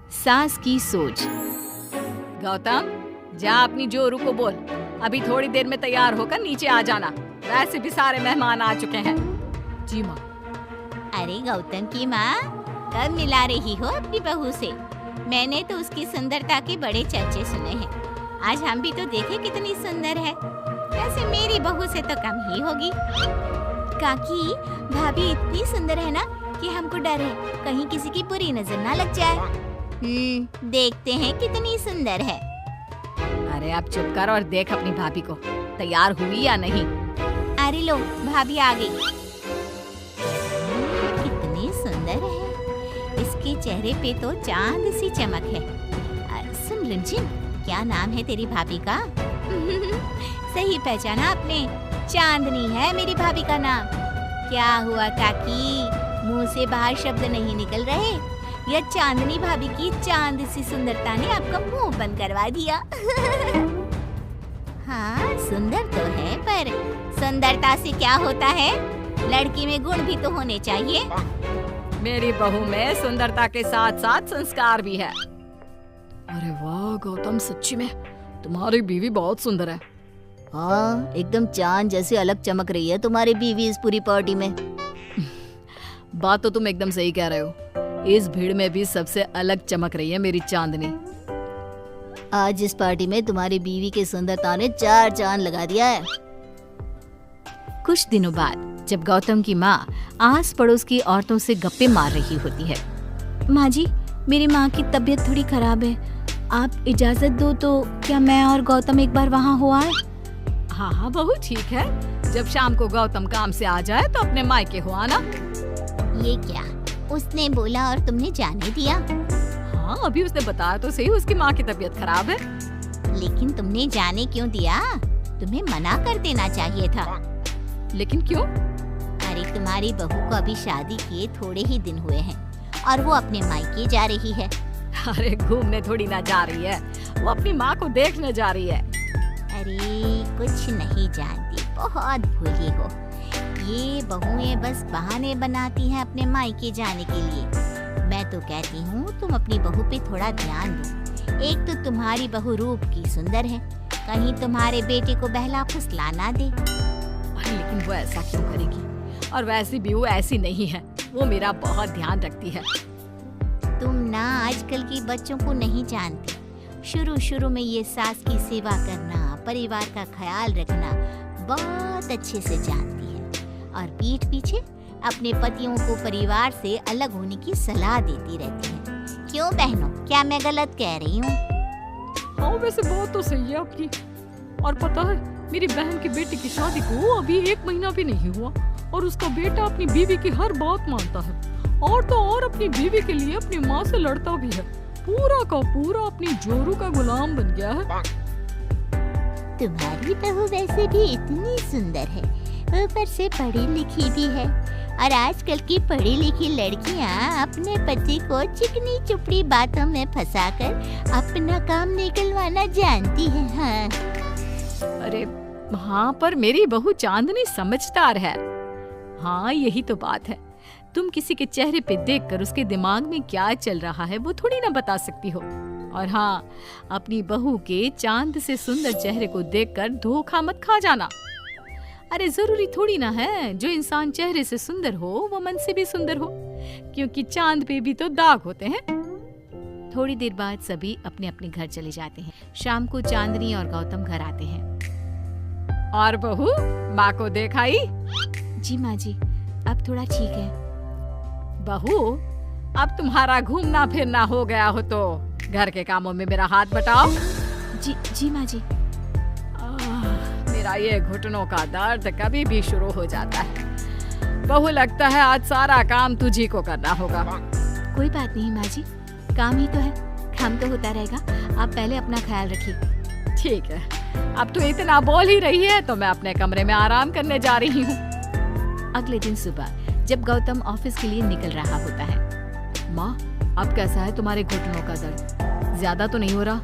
सास की सोच। गौतम, जा अपनी जोरू को बोल, अभी थोड़ी देर में तैयार होकर नीचे आ जाना। वैसे भी सारे मेहमान आ चुके हैं। जी माँ। अरे गौतम की माँ, कब मिला रही हो अपनी बहू से? मैंने तो उसकी सुंदरता के बड़े चर्चे सुने हैं। आज हम भी तो देखे कितनी सुंदर है। वैसे मेरी बहू से तो कम ही होगी। काकी, भाभी इतनी सुंदर है ना कि हमको डर है कहीं किसी की बुरी नजर ना लग जाए। देखते हैं कितनी सुंदर है। अरे अब चुप कर और देख अपनी भाभी को, तैयार हुई या नहीं। अरे लो, भाभी आ गई। कितनी सुंदर है, इसके चेहरे पे तो चांद सी चमक है। सुन रिमझिम, क्या नाम है तेरी भाभी का? सही पहचाना आपने, चांदनी है मेरी भाभी का नाम। क्या हुआ काकी, मुंह से बाहर शब्द नहीं निकल रहे? या चांदनी भाभी की चांद सी सुंदरता ने आपका मुंह बंद करवा दिया? हाँ, सुंदर तो है, पर सुंदरता से क्या होता है? लड़की में गुण भी तो होने चाहिए। मेरी बहू में सुंदरता के साथ साथ संस्कार भी है। अरे वाह गौतम, सच्ची में तुम्हारी बीवी बहुत सुंदर है। हाँ, एकदम चांद जैसे अलग चमक रही है तुम्हारी बीवी इस पूरी पार्टी में। बात तो तुम एकदम सही कह रहे हो। इस भीड़ में भी सबसे अलग चमक रही है मेरी चांदनी। आज इस पार्टी में तुम्हारी बीवी की सुंदरता ने 4 चांद लगा दिया है। कुछ दिनों बाद जब गौतम की माँ आस पड़ोस की औरतों से गप्पे मार रही होती है। माँ जी, मेरी माँ की तबीयत थोड़ी खराब है, आप इजाजत दो तो क्या मैं और गौतम एक बार वहाँ हो आए? हाँ हाँ बहू, ठीक है। जब शाम को गौतम काम से आ जाए तो अपने मायके हो आना। ये क्या उसने बोला और तुमने जाने दिया? हाँ, अभी उसने बताया तो सही, उसकी माँ की तबीयत खराब है। लेकिन तुमने जाने क्यों दिया? तुम्हें मना कर देना चाहिए था। लेकिन क्यों? अरे तुम्हारी बहू को अभी शादी किए थोड़े ही दिन हुए हैं और वो अपने मायके जा रही है। अरे घूमने थोड़ी ना जा रही है, वो अपनी माँ को देखने जा रही है। अरे कुछ नहीं जानती, बहुत भोली हो। ये बहुएं बस बहाने बनाती हैं अपने मायके जाने के लिए। मैं तो कहती हूँ तुम अपनी बहू पे थोड़ा ध्यान दो। एक तो तुम्हारी बहू रूप की सुंदर है, कहीं तुम्हारे बेटे को बहला फुसला ना दे। लेकिन वो ऐसा क्यों करेगी? और वैसे भी वो ऐसी नहीं है, वो मेरा बहुत ध्यान रखती है। तुम ना आजकल के बच्चों को नहीं जानती। शुरू शुरू में ये सास की सेवा करना, परिवार का ख्याल रखना बहुत अच्छे से जानती है, और पीठ पीछे अपने पतियों को परिवार से अलग होने की सलाह देती रहती है। क्यों बहनों, क्या मैं गलत कह रही हूँ? हाँ, वैसे बात तो सही है आपकी। और पता है, मेरी बहन की बेटी की शादी को अभी 1 महीना भी नहीं हुआ और उसका बेटा अपनी बीवी की हर बात मानता है, और तो और अपनी बीवी के लिए अपनी माँ से लड़ता भी है। पूरा का पूरा अपनी जोरू का गुलाम बन गया है। तुम्हारी बहू वैसे भी इतनी सुंदर है, ऊपर से पढ़ी लिखी भी है, और आजकल की पढ़ी लिखी लड़कियां अपने पति को चिकनी चुपड़ी बातों में फंसाकर अपना काम निकलवाना जानती है। हाँ। अरे हाँ, पर मेरी बहू चांदनी समझदार है। हाँ, यही तो बात है। तुम किसी के चेहरे पे देखकर उसके दिमाग में क्या चल रहा है वो थोड़ी ना बता सकती हो। और हाँ, अपनी बहू के चांद से सुंदर चेहरे को देखकर धोखा मत खा जाना। अरे जरूरी थोड़ी ना है जो इंसान चेहरे से सुंदर हो वो मन से भी सुंदर हो, क्योंकि चांद पे भी तो दाग होते हैं। थोड़ी देर बाद सभी अपने अपने घर चले जाते हैं। शाम को चांदनी और गौतम घर आते हैं। और बहू, माँ को देखाई? जी माँ जी, अब थोड़ा ठीक है। बहू, अब तुम्हारा घूमना फिरना हो गया हो तो घर के कामों में मेरा हाथ बटाओ। जी माँ जी। मेरा ये घुटनों का दर्द कभी भी शुरू हो जाता है। बहू, लगता है आज सारा काम तुझी को करना होगा। कोई बात नहीं माँ जी, काम ही तो है, काम तो होता रहेगा। आप पहले अपना ख्याल रखिए। ठीक है, अब तो इतना बोल ही रही है तो मैं अपने कमरे में आराम करने जा रही हूँ। अगले दिन सुबह जब गौतम ऑफिस के लिए निकल रहा होता है। माँ, अब कैसा है तुम्हारे घुटनों का दर्द? ज्यादा तो नहीं हो रहा?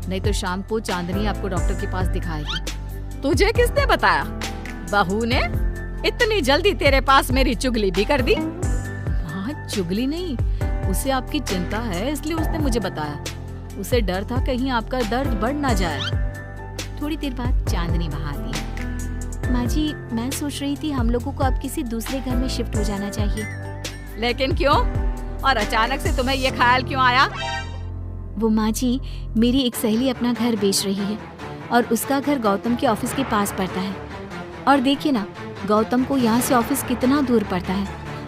नहीं तो शाम को चांदनी आपको डॉक्टर के पास दिखाएगी। तुझे किसने बताया? बहू ने? इतनी जल्दी तेरे पास मेरी चुगली भी कर दी? हाँ, चुगली नहीं, उसे आपकी चिंता है इसलिए उसने मुझे बताया। उसे डर था कहीं आपका दर्द बढ़ ना जाए। थोड़ी देर बाद चांदनी वहाँ आती है। माँ जी, मैं सोच रही थी हम लोगों को अब किसी दूसरे घर में शिफ्ट हो जाना चाहिए। लेकिन क्यों? और अचानक से तुम्हें ये ख्याल क्यों आया? वो माँ जी, मेरी एक सहेली अपना घर बेच रही है और उसका घर गौतम के ऑफिस के पास पड़ता है। और देखिए ना, गौतम को यहाँ से ऑफिस कितना दूर पड़ता है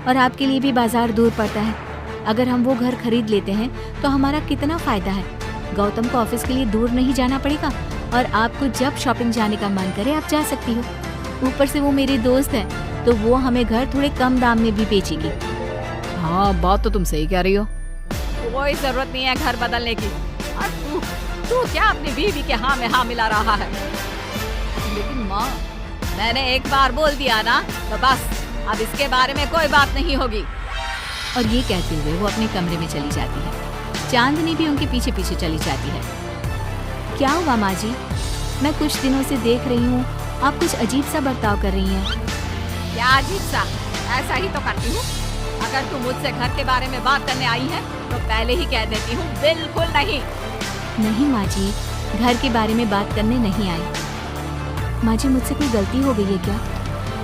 और आपके लिए भी बाजार दूर पड़ता है। अगर हम वो घर खरीद लेते हैं तो हमारा कितना फायदा है। गौतम को ऑफिस के लिए दूर नहीं जाना पड़ेगा और आपको जब शॉपिंग जाने का मन करे आप जा सकती हो। ऊपर से वो मेरे दोस्त हैं तो वो हमें घर थोड़े कम दाम में भी बेचेगी। हाँ, बात तो तुम सही कह रही हो। कोई जरूरत नहीं है घर बदलने की। और तू क्या अपनी बीवी के हाँ में हाँ मिला रहा है? लेकिन माँ, मैंने एक बार बोल दिया ना तो बस, अब इसके बारे में कोई बात नहीं होगी। और ये कहते हुए वो अपने कमरे में चली जाती है। चांदनी भी उनके पीछे पीछे चली जाती है। क्या हुआ माँ जी? मैं कुछ दिनों से देख रही हूँ आप कुछ अजीब सा बर्ताव कर रही हैं। क्या अजीब सा? ऐसा ही तो करती हूँ। अगर तू मुझसे घर के बारे में बात करने आई है तो पहले ही कह देती हूँ, बिल्कुल नहीं। नहीं माँ जी, घर के बारे में बात करने नहीं आई। माँ जी, मुझसे कोई गलती हो गई है क्या?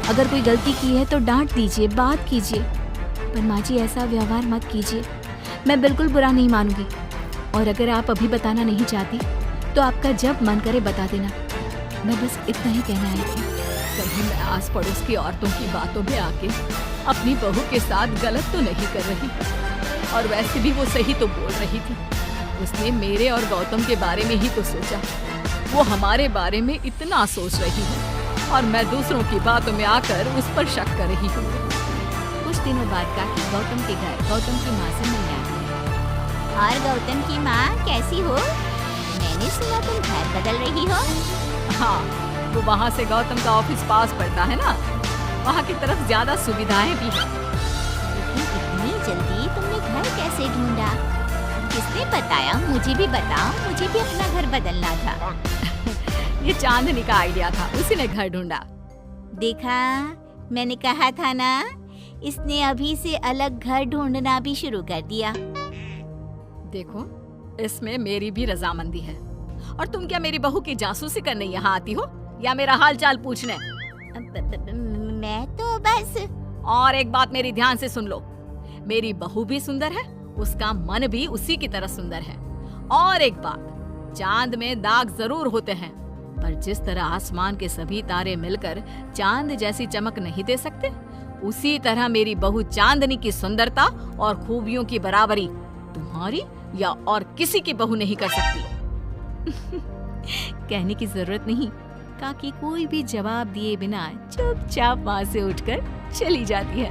अगर कोई गलती की है तो डांट दीजिए, बात कीजिए। पर माँ जी, ऐसा व्यवहार मत कीजिए। मैं बिल्कुल बुरा नहीं मानूंगी। और अगर आप अभी बताना नहीं चाहती तो आपका जब मन करे बता देना। मैं बस इतना ही कहना आई थी। कहीं मैं आस पड़ोस की औरतों की बातों में आके अपनी बहू के साथ गलत तो नहीं कर रही? और वैसे भी वो सही तो बोल रही थी। उसने मेरे और गौतम के बारे में ही तो सोचा। वो हमारे बारे में इतना सोच रही है और मैं दूसरों की बातों में आकर उस पर शक कर रही हूँ। कुछ दिनों बाद काकी गौतम के घर गौतम की माँ से मिलने आती है। और गौतम की माँ कैसी हो? मैंने सुना तुम घर बदल रही हो। हाँ, वो वहाँ से गौतम का ऑफिस पास पड़ता है ना, वहाँ की तरफ ज्यादा सुविधाएं भी हैं। लेकिन इतनी जल्दी तुमने घर कैसे ढूंढा? किसने बताया? मुझे भी बताओ, मुझे भी अपना घर बदलना था। ये चांदनी का आइडिया था, उसी ने घर ढूंढा। देखा, मैंने कहा था ना, इसने अभी से अलग घर ढूंढना भी शुरू कर दिया। देखो, इसमें मेरी भी रजामंदी है। और तुम क्या मेरी बहू की जासूसी करने यहाँ आती हो या मेरा हाल चाल पूछने? मैं तो बस। और एक बात मेरी ध्यान से सुन लो, मेरी बहू भी सुंदर है, उसका मन भी उसी की तरह सुंदर है। और एक बात, चांद में दाग जरूर होते हैं, पर जिस तरह आसमान के सभी तारे मिलकर चांद जैसी चमक नहीं दे सकते, उसी तरह मेरी बहू चांदनी की सुंदरता और खूबियों की बराबरी तुम्हारी या और किसी की बहू नहीं कर सकती। कहने की जरूरत नहीं। काकी कोई भी जवाब दिए बिना चुपचाप वहां से उठकर चली जाती है।